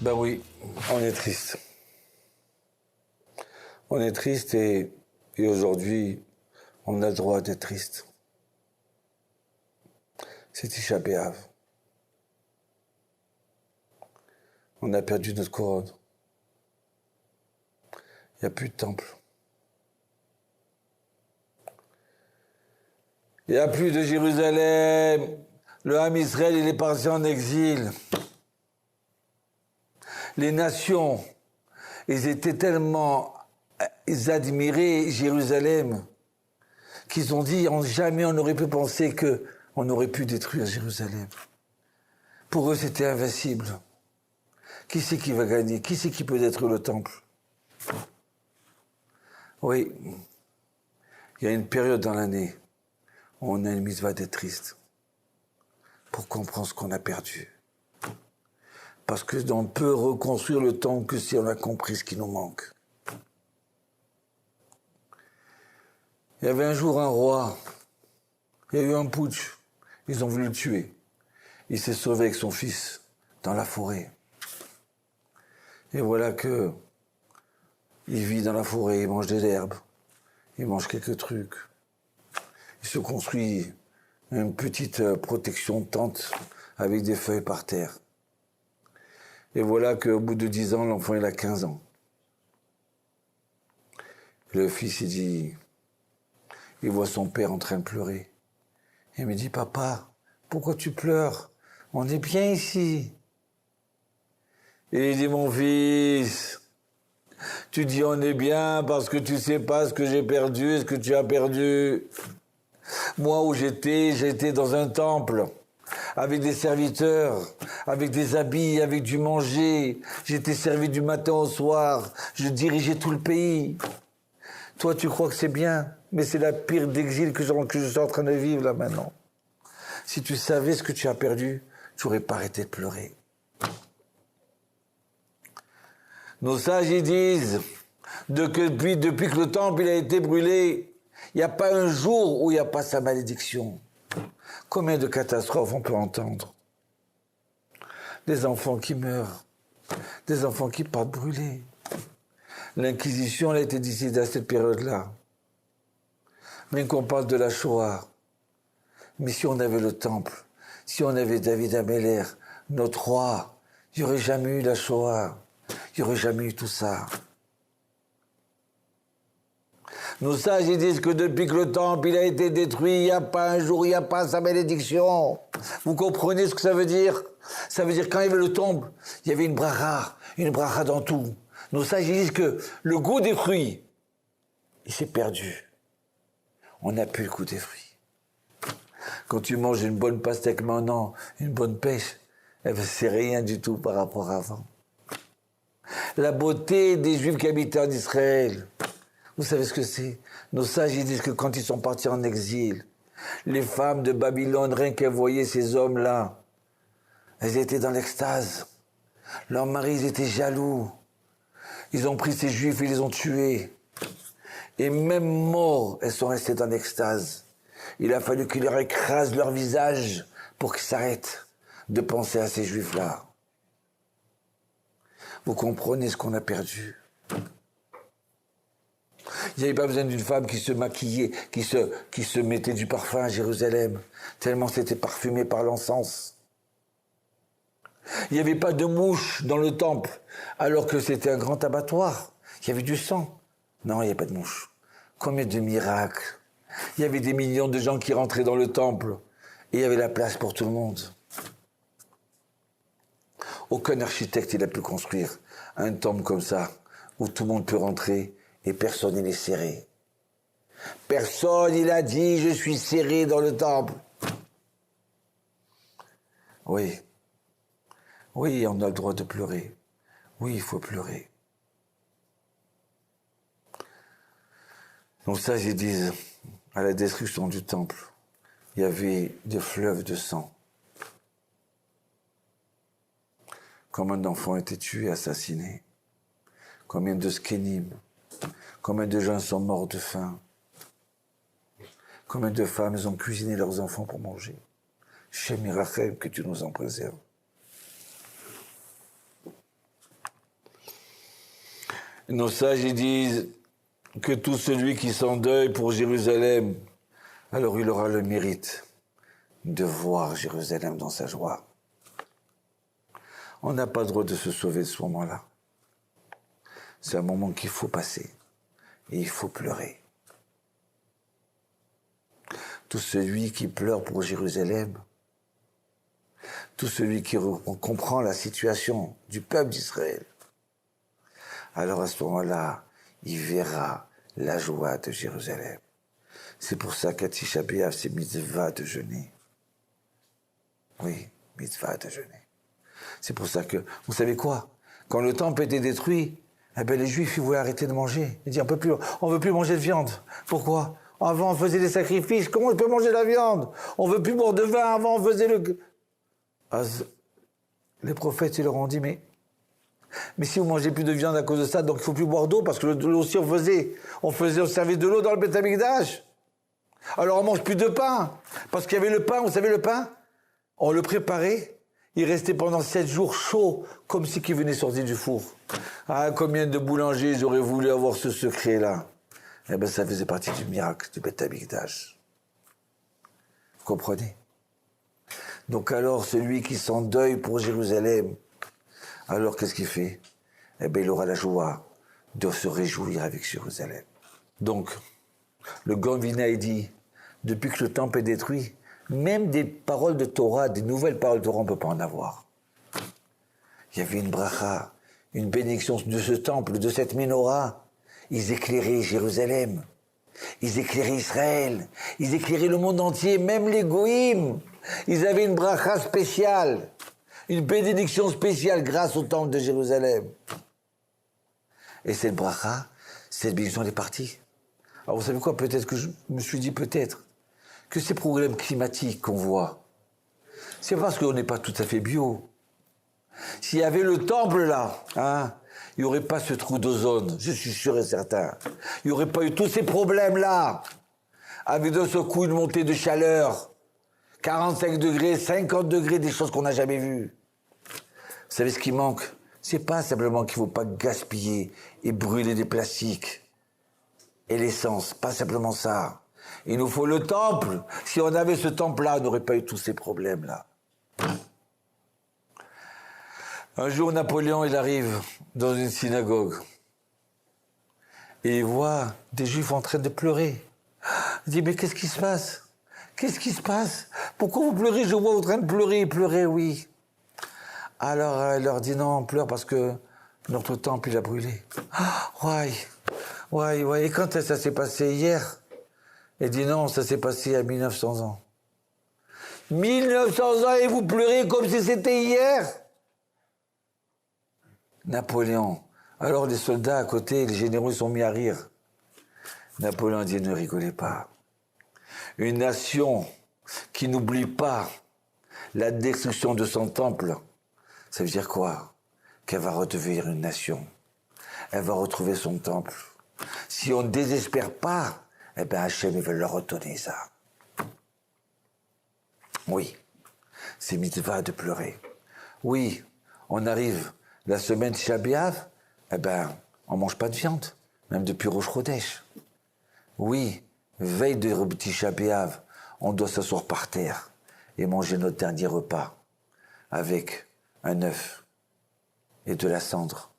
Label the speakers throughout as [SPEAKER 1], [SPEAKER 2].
[SPEAKER 1] Ben oui, on est triste. On est triste et aujourd'hui, on a le droit d'être triste. C'est Tisha B'Av. On a perdu notre couronne. Il n'y a plus de temple. Il n'y a plus de Jérusalem. Le Ham Israël, il est parti en exil. Les nations, ils étaient tellement... Ils admiraient Jérusalem qu'ils ont dit jamais on n'aurait pu penser qu'on aurait pu détruire Jérusalem. Pour eux, c'était invincible. Qui c'est qui va gagner? Qui c'est qui peut détruire le temple? Oui, il y a une période dans l'année où on a une mitzvah d'être triste pour comprendre ce qu'on a perdu. Parce que on peut reconstruire le temple que si on a compris ce qui nous manque. Il y avait un jour un roi, il y a eu un putsch, ils ont voulu le tuer. Il s'est sauvé avec son fils dans la forêt. Et voilà que il vit dans la forêt, il mange de l'herbe, il mange quelques trucs. Il se construit une petite protection de tente avec des feuilles par terre. Et voilà qu'au bout de 10 ans, l'enfant il a 15 ans. Le fils il dit, il voit son père en train de pleurer. Il me dit, papa, pourquoi tu pleures? On est bien ici. Et il dit, mon fils, tu dis on est bien parce que tu sais pas ce que j'ai perdu, ce que tu as perdu. Moi où j'étais dans un temple, avec des serviteurs, avec des habits, avec du manger. J'étais servi du matin au soir, je dirigeais tout le pays. Toi, tu crois que c'est bien, mais c'est la pire d'exil que je suis en train de vivre là maintenant. Si tu savais ce que tu as perdu, tu n'aurais pas arrêté de pleurer. Nos sages, ils disent, depuis que le temple il a été brûlé, il n'y a pas un jour où il n'y a pas sa malédiction. Combien de catastrophes on peut entendre? Des enfants qui meurent, des enfants qui partent brûlés. L'Inquisition elle a été décidée à cette période-là. Mais qu'on parle de la Shoah. Mais si on avait le temple, si on avait David Ameller, notre roi, il n'y aurait jamais eu la Shoah. Il n'y aurait jamais eu tout ça. Nos sages ils disent que depuis que le temple il a été détruit, il n'y a pas un jour, il n'y a pas sa malédiction. Vous comprenez ce que ça veut dire? Ça veut dire quand il y avait le temple, il y avait une bracha dans tout. Nos sages ils disent que le goût des fruits, il s'est perdu. On n'a plus le goût des fruits. Quand tu manges une bonne pastèque maintenant, une bonne pêche, eh ben, c'est rien du tout par rapport à avant. La beauté des Juifs qui habitaient en Israël, vous savez ce que c'est? Nos sages ils disent que quand ils sont partis en exil, les femmes de Babylone, rien qu'elles voyaient ces hommes-là, elles étaient dans l'extase. Leurs maris ils étaient jaloux. Ils ont pris ces Juifs et les ont tués. Et même morts, elles sont restées dans l'extase. Il a fallu qu'ils leur écrasent leur visage pour qu'ils s'arrêtent de penser à ces Juifs-là. Vous comprenez ce qu'on a perdu? Il n'y avait pas besoin d'une femme qui se maquillait, qui se mettait du parfum à Jérusalem, tellement c'était parfumé par l'encens. Il n'y avait pas de mouches dans le temple, alors que c'était un grand abattoir. Il y avait du sang. Non, il n'y avait pas de mouches. Combien de miracles! Il y avait des millions de gens qui rentraient dans le temple, et il y avait la place pour tout le monde. Aucun architecte il a pu construire un temple comme ça, où tout le monde peut rentrer, et personne n'est serré. Personne, il a dit, je suis serré dans le temple. Oui. Oui, on a le droit de pleurer. Oui, il faut pleurer. Donc ça, ils disent, à la destruction du temple, il y avait des fleuves de sang. Combien d'enfants étaient tués, assassinés? Combien de skénim? Combien de gens sont morts de faim? Combien de femmes ont cuisiné leurs enfants pour manger? Shem Rachem, que tu nous en préserves. Nos sages ils disent que tout celui qui s'endeuille pour Jérusalem, alors il aura le mérite de voir Jérusalem dans sa joie. On n'a pas le droit de se sauver de ce moment-là. C'est un moment qu'il faut passer. Et il faut pleurer. Tout celui qui pleure pour Jérusalem, tout celui qui comprend la situation du peuple d'Israël, alors à ce moment-là, il verra la joie de Jérusalem. C'est pour ça qu'à Tisha B'Av, c'est mitzvah de jeûner. Oui, mitzvah de jeûner. C'est pour ça que, vous savez quoi? Quand le temple était détruit, eh ben les Juifs, ils voulaient arrêter de manger. Ils disaient, on veut plus manger de viande. Pourquoi? Avant, on faisait des sacrifices. Comment on peut manger de la viande? On veut plus boire de vin. Avant, on faisait le... Les prophètes, ils leur ont dit, mais si vous mangez plus de viande à cause de ça, donc il faut plus boire d'eau, parce que l'eau aussi, on servait de l'eau dans le Beth Amikdash. Alors on mange plus de pain, parce qu'il y avait le pain, vous savez le pain? On le préparait, il restait pendant 7 jours chaud, comme si qu'il venait sortir du four. Ah, combien de boulangers ils auraient voulu avoir ce secret-là? Eh bien, ça faisait partie du miracle du Beth Amikdash. Vous comprenez? Donc alors, celui qui s'endeuille pour Jérusalem, alors qu'est-ce qu'il fait? Eh bien, il aura la joie de se réjouir avec Jérusalem. Donc, le Gaon Vilna dit, depuis que le temple est détruit, même des paroles de Torah, des nouvelles paroles de Torah, on ne peut pas en avoir. Il y avait une bracha, une bénédiction de ce temple, de cette menorah. Ils éclairaient Jérusalem, ils éclairaient Israël, ils éclairaient le monde entier, même les goïms. Ils avaient une bracha spéciale, une bénédiction spéciale grâce au temple de Jérusalem. Et cette bracha, cette bénédiction, elle est partie. Alors vous savez quoi, peut-être que je me suis dit peut-être que ces problèmes climatiques qu'on voit, c'est parce qu'on n'est pas tout à fait bio. S'il y avait le temple là, il n'y aurait pas ce trou d'ozone, je suis sûr et certain. Il n'y aurait pas eu tous ces problèmes-là, avec de ce coup une montée de chaleur, 45 degrés, 50 degrés, des choses qu'on n'a jamais vues. Vous savez ce qui manque? C'est pas simplement qu'il ne faut pas gaspiller et brûler des plastiques et l'essence, pas simplement ça. Il nous faut le temple. Si on avait ce temple-là, on n'aurait pas eu tous ces problèmes-là. Un jour, Napoléon, il arrive dans une synagogue et il voit des Juifs en train de pleurer. Il dit, mais qu'est-ce qui se passe? Qu'est-ce qui se passe? Pourquoi vous pleurez? Je vois vous en train de pleurer. Pleurer, oui. Alors, il leur dit, non, on pleure parce que notre temple, il a brûlé. Ouais. Et quand ça s'est passé hier? Il dit, non, ça s'est passé il y a 1900 ans. 1900 ans et vous pleurez comme si c'était hier? Napoléon. Alors les soldats à côté, les généraux, ils sont mis à rire. Napoléon dit, ne rigolez pas. Une nation qui n'oublie pas la destruction de son temple, ça veut dire quoi? Qu'elle va redevenir une nation. Elle va retrouver son temple. Si on ne désespère pas, eh bien Hachem, il veut leur redonner ça. Oui, c'est mitzvah de pleurer. Oui, on arrive la semaine Tisha B'Av, eh ben, on mange pas de viande, même depuis Rosh Chodesh. Oui, veille de Tisha B'Av, on doit s'asseoir par terre et manger notre dernier repas avec un œuf et de la cendre.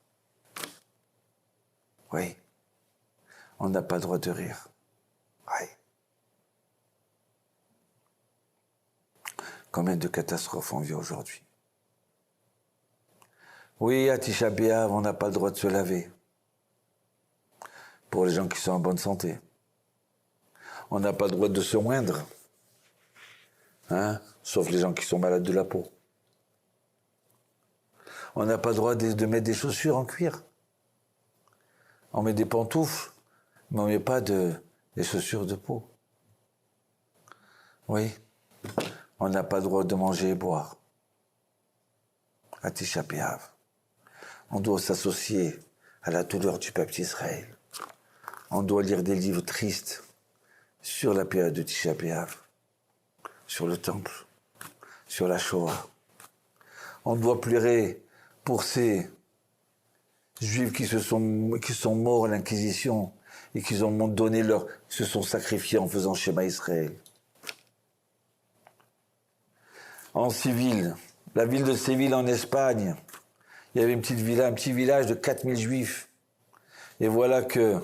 [SPEAKER 1] Oui, on n'a pas le droit de rire. Oui. Combien de catastrophes on vit aujourd'hui? Oui, à Tisha B'Av, on n'a pas le droit de se laver. Pour les gens qui sont en bonne santé. On n'a pas le droit de se moindre. Sauf les gens qui sont malades de la peau. On n'a pas le droit de mettre des chaussures en cuir. On met des pantoufles, mais on ne met pas des chaussures de peau. Oui, on n'a pas le droit de manger et boire. À Tisha B'Av. On doit s'associer à la douleur du peuple d'Israël. On doit lire des livres tristes sur la période de Tisha B'Av, sur le temple, sur la Shoah. On doit pleurer pour ces Juifs qui sont morts à l'Inquisition et qui se sont sacrifiés en faisant Shema Israël. En Séville, la ville de Séville en Espagne, il y avait un petit village de 4000 Juifs. Et voilà que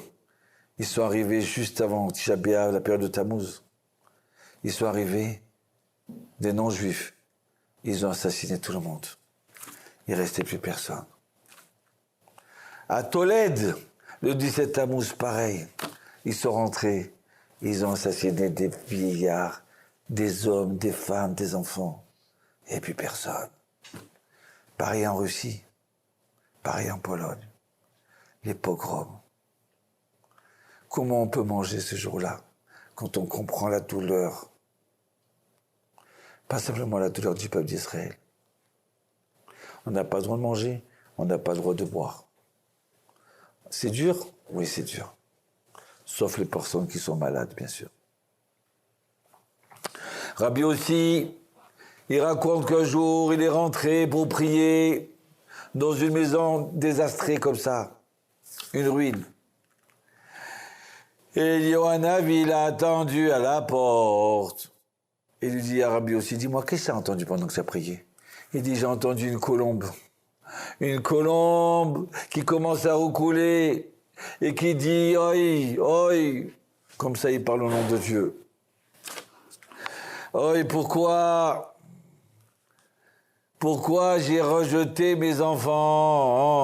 [SPEAKER 1] ils sont arrivés juste avant Tisha B'Av, la période de Tammuz. Ils sont arrivés, des non-juifs. Ils ont assassiné tout le monde. Il ne restait plus personne. À Tolède, le 17 Tammuz, pareil. Ils sont rentrés. Ils ont assassiné des vieillards, des hommes, des femmes, des enfants. Il n'y a plus personne. Pareil en Russie. Pareil en Pologne. Les pogroms. Comment on peut manger ce jour-là quand on comprend la douleur? Pas simplement la douleur du peuple d'Israël. On n'a pas le droit de manger, on n'a pas le droit de boire. C'est dur? Oui, c'est dur. Sauf les personnes qui sont malades, bien sûr. Rabbi aussi, il raconte qu'un jour, il est rentré pour prier dans une maison désastrée comme ça, une ruine. Et Yohanav, il a attendu à la porte. Il lui dit à Rabbi aussi, dis-moi, qu'est-ce que tu as entendu pendant que tu as prié? Il dit, j'ai entendu une colombe. Une colombe qui commence à roucouler et qui dit, oi, oi. Comme ça, il parle au nom de Dieu. Oi, pourquoi j'ai rejeté mes enfants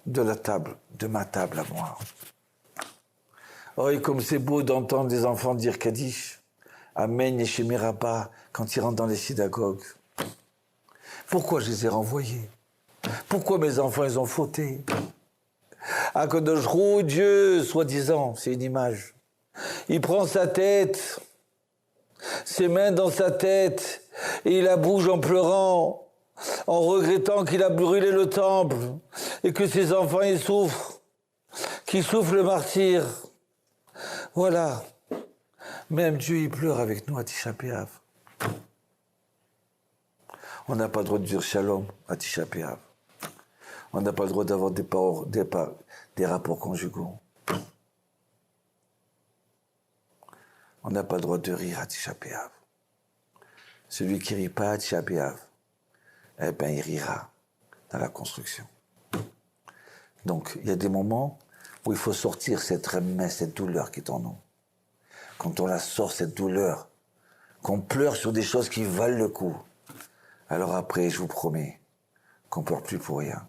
[SPEAKER 1] de la table, de ma table à moi? Oh, comme c'est beau d'entendre des enfants dire Kaddish. Amen, Yeshemi Rabba, quand ils rentrent dans les synagogues. Pourquoi je les ai renvoyés? Pourquoi mes enfants, ils ont fauté? Akadosh Hu, Dieu, soi-disant, c'est une image. Il prend sa tête, ses mains dans sa tête, et il la bouge en pleurant, en regrettant qu'il a brûlé le temple, et que ses enfants, ils souffrent, qu'ils souffrent le martyre. Voilà. Même Dieu, il pleure avec nous à Tisha B'Av. On n'a pas le droit de dire shalom à Tisha B'Av. On n'a pas le droit d'avoir des rapports conjugaux. On n'a pas le droit de rire à Tisha B'Av. Celui qui ne rit pas à Tisha B'Av, eh bien, il rira dans la construction. Donc, il y a des moments où il faut sortir cette remesse, cette douleur qui est en nous. Quand on la sort, cette douleur, qu'on pleure sur des choses qui valent le coup, alors après, je vous promets qu'on ne pleure plus pour rien.